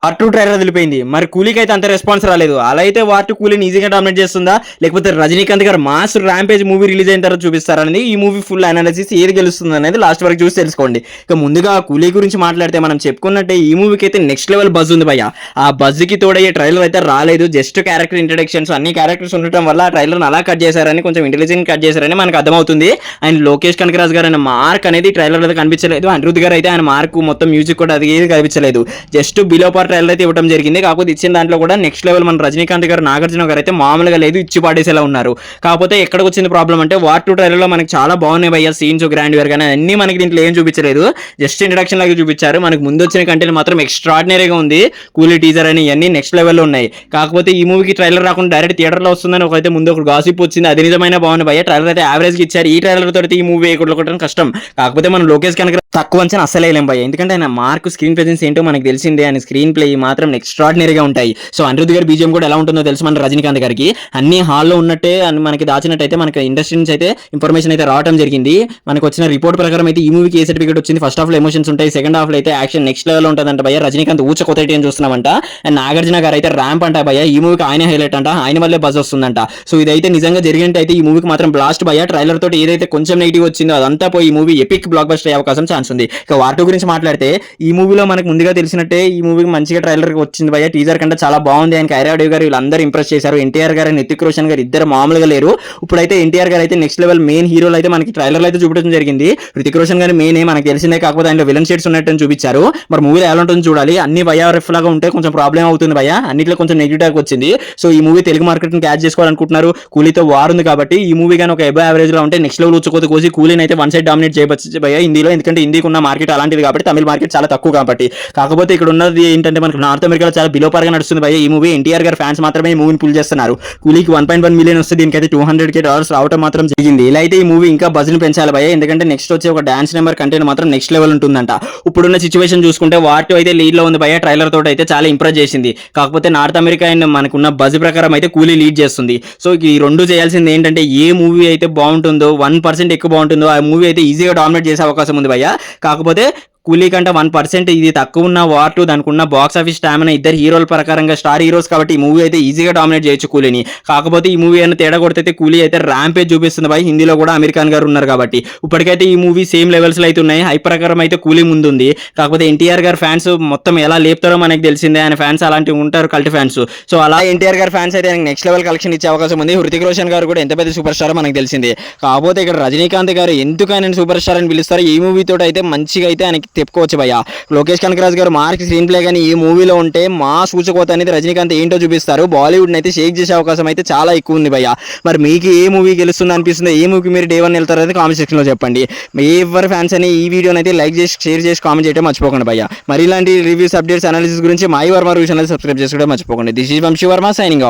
War two trailer వదిలిపోయింది. మరి కూలీకి అయితే అంత రెస్పాన్స్ రాలేదు. అలా అయితే వార్ టూ కూలీని ఈజీగా డామినేట్ చేస్తుందా, లేకపోతే రజనీకాంత్ గారు మాస్ ర్యాంపేజ్ మూవీ రిలీజ్ అయిన తర్వాత చూపిస్తారనేది ఈ మూవీ ఫుల్ అనాలిసిస్ ఏది గెలుస్తుంది అనేది లాస్ట్ వరకు చూసి తెలుసుకోండి. ఇక ముందుగా కూలీ గురించి మాట్లాడితే మనం చెప్పుకున్నట్టే ఈ మూవీకి అయితే నెక్స్ట్ లెవెల్ బజ్ ఉంది భయ్య. ఆ బజ్ కి తోడయ్యే ట్రైలర్ అయితే రాలేదు. జస్ట్ క్యారెక్టర్ ఇంట్రడక్షన్స్ అన్ని క్యారెక్టర్స్ ఉండటం వల్ల ఆ ట్రైలర్ అలా కట్ చేశారని, కొంచెం ఇంటెలిజెంట్ కట్ చేశారని మనకు అర్థమవుతుంది. అండ్ లోకేష్ కనకరాజ్ గారు అనే మార్క్ అనేది ట్రైలర్ అయితే కనిపించలేదు. అనిరుద్ధ్ గారు అయితే ఆయన మార్క్ మొత్తం మ్యూజిక్ కూడా అది ఏది కనిపించలేదు. జస్ట్ బిలో పార్ ట్రైలర్ అయితే ఇవ్వడం జరిగింది. కాకపోతే ఇచ్చిన దాంట్లో కూడా నెక్స్ట్ లెవెల్ మన రజనీకాంత్ గారు, నాగార్జున గారు అయితే మామూలుగా లేదు, ఇచ్చి పాడేసేలా ఉన్నారు. కాకపోతే ఎక్కడికి వచ్చింది ప్రాబ్లం అంటే వార్ టూ ట్రైలర్ లో మనకి చాలా బాగున్నాయి భయ్య సీన్స్, గ్రాండ్ వేర్ కానీ అన్ని మనకి దీంట్లో ఏం చూపించలేదు. జస్ట్ ఇంట్రడక్షన్ లాగా చూపించారు. మనకు ముందు వచ్చిన కంటెంట్ మాత్రం ఎక్స్ట్రాడినరీగా ఉంది. కూలీ టీజర్ అని ఇవన్నీ నెక్స్ట్ లెవెల్లో ఉన్నాయి. కాకపోతే ఈ మూవీకి ట్రైలర్ రాకుండా డైరెక్ట్ థియేటర్లో వస్తుందని ఒకైతే ముందు ఒక గాసిప్ వచ్చింది. అది నిజమైన బాగుంది భయ్య. ట్రైలర్ అయితే యావరేజ్ గా ఇచ్చారు. ఈ ట్రైలర్ తోటి ఈ మూవీ కొట్టడం కష్టం. కాకపోతే మనం లోకేష్ కనుక తక్కువ అంచనా అస్సలు వేయలేం భయ్య. ఎందుకంటే ఆయన మార్క్, స్క్రీన్ ప్రెజెన్స్ ఏంటో మనకు తెలిసిందే. ఆయన స్క్రీన్ ప్లే మాత్రం ఎక్స్ట్రాడినరీగా ఉంటాయి. సో అనిరుద్ధ్ గారి బీజిఎం కూడా ఎలా ఉంటుందో తెలుసు మన రజనీకాంత్ గారికి. అన్ని హాల్లో ఉన్నట్టే మనకి దాచినట్టయితే మనకి ఇండస్ట్రీ నుంచి అయితే ఇన్ఫర్మేషన్ అయితే రావడం జరిగింది. మనకు వచ్చిన రిపోర్ట్ ప్రకారం అయితే ఈ మూవీకి ఏ సర్టిఫికేట్ వచ్చింది. ఫస్ట్ హాఫ్ లో ఎమోషన్స్ ఉంటాయి, సెకండ్ హాఫ్ లో అయితే యాక్షన్ నెక్స్ట్ లెవెల్ ఉంటుందంట భయ్య. రజనీకాంత్ ఊచ కొత్త అని చూస్తున్నామంట. అండ్ నాగార్జున గారు అయితే ర్యాంప్ అంట భయ్య. ఈ మూవీకి ఆయన హైలైట్ అంట, ఆయన వల్లే బజ్ వస్తుందంట. సో ఇదైతే నిజంగా జరిగినట్టయితే ఈ మూవీకి మాత్రం బ్లాస్ట్ భయ్య. ట్రైలర్ తోటి ఏదైతే కొంచెం నెగిటివ్ వచ్చిందో అదంతా పోయి ఈ మూవీ ఎపిక్ బ్లాక్ బస్టర్ అయ్యే అవకాశం ఛాన్స్ ఉంది. ఇక వార్ టూ గురించి మాట్లాడితే ఈ మూవీలో మనకు ముందుగా తెలిసినట్టే ఈ మూవీకి మంచిగా ట్రైలర్ వచ్చింది భయ్య. టీజర్ కంటే చాలా బాగుంది. ఆయన కైరాడివ్ గారు వీళ్ళందరూ ఇంప్రెస్ చేశారు. ఎన్టీఆర్ గారు, నితిక్ రోషన్ గారు ఇద్దరు మామూలుగా లేరు. ఇప్పుడైతే ఎన్టీఆర్ గారు అయితే నెక్స్ట్ లెవెల్ మెయిన్ హీరోలు అయితే మనకి ట్రైలర్ అయితే చూపించడం జరిగింది. రితిక్ రోషన్ గారి మెయిన్ మనకి తెలిసిందే. కాకపోతే ఆయన విలన్ షేడ్స్ ఉన్నట్టు చూపించారు. మరి మూవీలో ఎలా ఉంటుందో చూడాలి. అన్ని వైఆర్ఎఫ్ లాగా ఉంటే కొంచెం ప్రాబ్లం అవుతుంది భయ్య. అన్నిట్లో కొంచెం నెగిటివ్ టాక్ వచ్చింది. సో ఈ మూవీ తెలుగు మార్కెట్ ని క్యాచ్ చేసుకోవాలనుకుంటున్నారు. కూలీతో వార్ ఉంది కాబట్టి ఈ మూవీ కానీ ఒక ఎబో యావరేజ్ లో ఉంటే నెక్స్ట్ లెవెల్ ఉచ్చుకోత కోసి కూలీని అయితే వన్ సైడ్ డామినేట్ చేయవచ్చు భయ్య హిందీలో. ఎందుకంటే హిందీకి ఉన్న మార్కెట్ అలాంటిది కాబట్టి, తమిళ మార్కెట్ చాలా తక్కువ కాబట్టి. కాకపోతే ఇక్కడ ఉన్నది ఏంటంటే మనకు నార్త్ అమెరికాలో చాలా బిలో పార్గా నడుస్తుంది భయ్య ఈ మూవీ. ఎన్టీఆర్ గారు ఫ్యాన్స్ మాత్రమే ఈ మూవీని పుల్ చేస్తున్నారు. కూలీకి 1.1 మిలియన్ వస్తే దీనికైతే $200K రావడం మాత్రం జరిగింది. ఇలా అయితే ఈ మూవీ ఇంకా బజ్ ని పెంచాలి భయ్య. ఎందుకంటే నెక్స్ట్ వచ్చే ఒక డాన్స్ నెంబర్ కంటెంట్ మాత్రం నెక్స్ట్ లెవెల్ ఉంటుందంట. ఇప్పుడున్న సిచువేషన్ చూసుకుంటే వార్ టూ అయితే లీడ్ లో ఉంది భయ్య. ట్రైలర్ తోటి అయితే చాలా ఇంప్రెస్ చేసింది. కాకపోతే నార్త్ అమెరికా అండ్ మనకున్న బజ్ ప్రకారం అయితే కూలీ లీడ్ చేస్తుంది. సో ఈ రెండు చేయాల్సింది ఏంటంటే ఏ మూవీ అయితే బాగుంటుందో 1% ఎక్కువ బాగుంటుందో ఆ మూవీ అయితే ఈజీగా డామినేట్ చేసే అవకాశం ఉంది భయ్య. కాకపోతే కూలీ కంటే 1% ఇది తక్కువ ఉన్న వార్ టూ దానికి ఉన్న బాక్స్ ఆఫీస్ స్టామినా ఇద్దరు హీరోల ప్రకారంగా స్టార్ హీరోస్ కాబట్టి ఈ మూవీ అయితే ఈజీగా డామినేట్ చేయొచ్చు కూలీని. కాకపోతే ఈ మూవీ అయినా తేడా కొడితే కూలీ అయితే ర్యాంపేజ్ చూపిస్తుంది భయ్. హిందీలో కూడా అమెరికన్ గారు ఉన్నారు కాబట్టి ఇప్పటికైతే ఈ మూవీ సేమ్ లెవెల్స్ లో అయితే ఉన్నాయి. హై ప్రకారం అయితే కూలీ ముందుంది. కాకపోతే ఎన్టీఆర్ గారు ఫ్యాన్స్ మొత్తం ఎలా లేపుతారో మనకి తెలిసిందే. ఆయన ఫ్యాన్స్ అలాంటివి ఉంటారు, కల్ట్ ఫ్యాన్స్. సో అలా ఎన్టీఆర్ గారు ఫ్యాన్స్ అయితే నెక్స్ట్ లెవెల్ కలెక్షన్ ఇచ్చే అవకాశం ఉంది. హృతిక్ రోషన్ గారు కూడా ఎంత పెద్ద సూపర్ స్టార్ మనకు తెలిసిందే. కాకపోతే ఇక్కడ రజనీకాంత్ గారు ఎందుకు ఆయన సూపర్ స్టార్ అని పిలుస్తారు, ఈ మూవీ తోటి అయితే మంచిగా అయితే ఆయనకి తెప్పుకోవచ్చు భయ్య. లోకేష్ కనకరాజ్ గారు మార్క్ స్క్రీన్ ప్లే కానీ ఈ మూవీలో ఉంటే మా సూచకోత అనేది రజనీకాంత్ ఏంటో చూపిస్తారు. బాలీవుడ్ అయితే షేక్ చేసే అవకాశం అయితే చాలా ఎక్కువ ఉంది భయ్య. మరి మీకు ఏ మూవీ గెలుస్తుంది అనిపిస్తుంది, ఏ మూవీకి మీరు డే 1 వెళ్తారు అనేది కామెంట్ సెక్షన్ లో చెప్పండి. ఎవరి ఫ్యాన్స్ అని ఈ వీడియోని అయితే లైక్ చేసి, షేర్ చేసి, కామెంట్ చేయడం మర్చిపోకండి భయ్య. మరి ఇలాంటి రివ్యూస్, అప్డేట్స్, అనాలిసిస్ గురించి మై వర్మ రివ్యూస్ అనేది సబ్స్క్రైబ్ చేసుకోవడం మర్చిపోకండి. This is Vamsi Varma signing of.